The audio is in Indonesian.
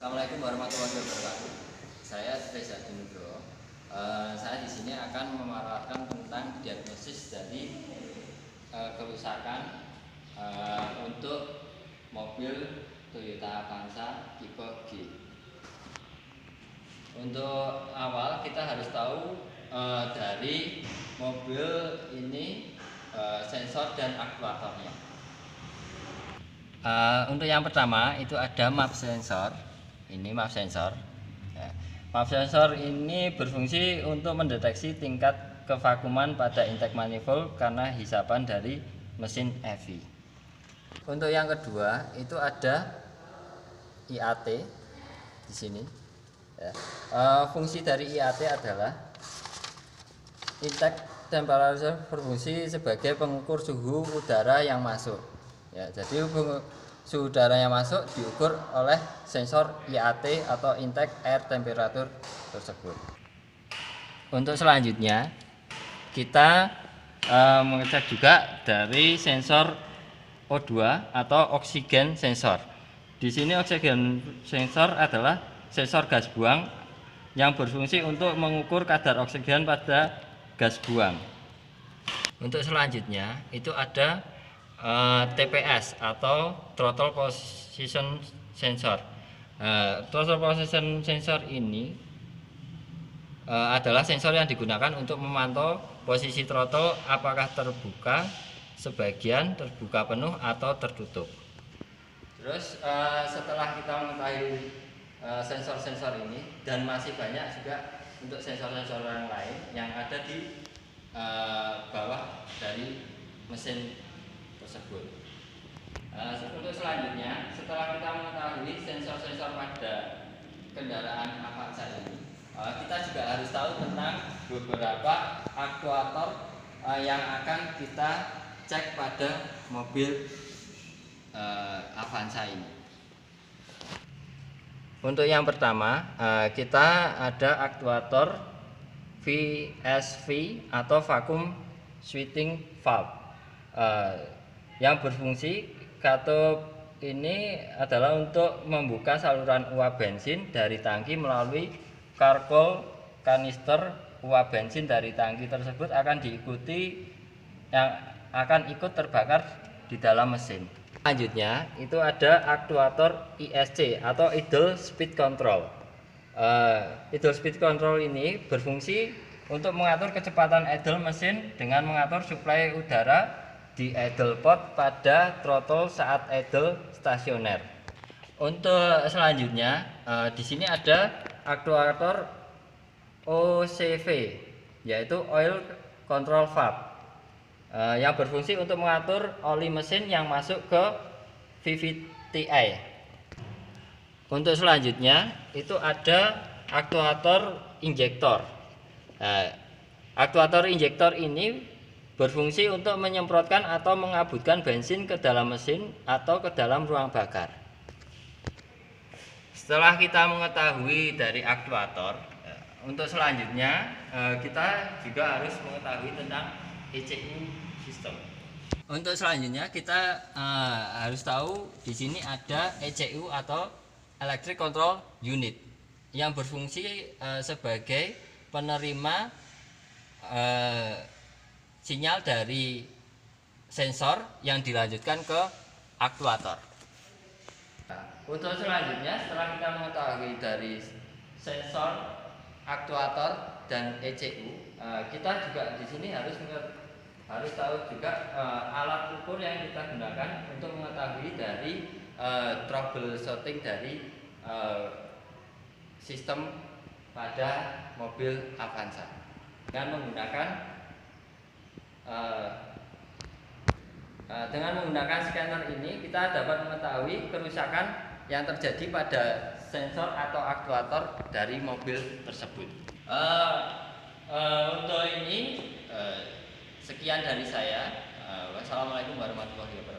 Assalamualaikum warahmatullahi wabarakatuh. Saya Reza Dinugro. Saya di sini akan memaparkan tentang diagnosis dari kerusakan untuk mobil Toyota Avanza tipe G. Untuk awal kita harus tahu dari mobil ini sensor dan aktuatornya. Untuk yang pertama itu ada map sensor. Ini map sensor. Ya. Map sensor ini berfungsi untuk mendeteksi tingkat kevakuman pada intake manifold karena hisapan dari mesin EV. Untuk yang kedua itu ada IAT di sini. Ya. Fungsi dari IAT adalah intake temperature, berfungsi sebagai pengukur suhu udara yang masuk. Ya, jadi suhu udara yang masuk diukur oleh sensor IAT atau intake air temperature tersebut. Untuk selanjutnya kita mengecek juga dari sensor O2 atau oksigen sensor. Di sini oksigen sensor adalah sensor gas buang yang berfungsi untuk mengukur kadar oksigen pada gas buang. Untuk selanjutnya itu ada TPS atau throttle position sensor. Throttle position sensor ini adalah sensor yang digunakan untuk memantau posisi throttle apakah terbuka sebagian, terbuka penuh atau tertutup. Terus setelah kita mengetahui sensor-sensor ini dan masih banyak juga untuk sensor-sensor yang lain yang ada di bawah dari mesin tersebut. Untuk selanjutnya, setelah kita mengetahui sensor-sensor pada kendaraan Avanza ini, kita juga harus tahu tentang beberapa aktuator yang akan kita cek pada mobil Avanza ini. Untuk yang pertama, kita ada aktuator VSV atau vacuum switching valve. Yang berfungsi katup ini adalah untuk membuka saluran uap bensin dari tangki melalui karkol kanister uap bensin dari tangki tersebut akan diikuti yang akan ikut terbakar di dalam mesin. Selanjutnya itu ada aktuator ISC atau idle speed control. Idle speed control ini berfungsi untuk mengatur kecepatan idle mesin dengan mengatur suplai udara di idle port pada throttle saat idle stasioner. Untuk selanjutnya di sini ada aktuator OCV yaitu oil control valve yang berfungsi untuk mengatur oli mesin yang masuk ke VVTi. Untuk selanjutnya itu ada aktuator injektor. Aktuator injektor ini berfungsi untuk menyemprotkan atau mengabutkan bensin ke dalam mesin atau ke dalam ruang bakar. Setelah kita mengetahui dari aktuator, untuk selanjutnya kita juga harus mengetahui tentang ECU sistem. Untuk selanjutnya kita harus tahu di sini ada ECU atau Electric Control Unit yang berfungsi sebagai penerima sinyal dari sensor yang dilanjutkan ke aktuator. Untuk selanjutnya, setelah kita mengetahui dari sensor, aktuator, dan ECU, kita juga di sini harus tahu juga alat ukur yang kita gunakan untuk mengetahui dari troubleshooting dari sistem pada mobil Avanza dengan menggunakan scanner ini kita dapat mengetahui kerusakan yang terjadi pada sensor atau aktuator dari mobil tersebut. Untuk ini sekian dari saya. Wassalamualaikum warahmatullahi wabarakatuh.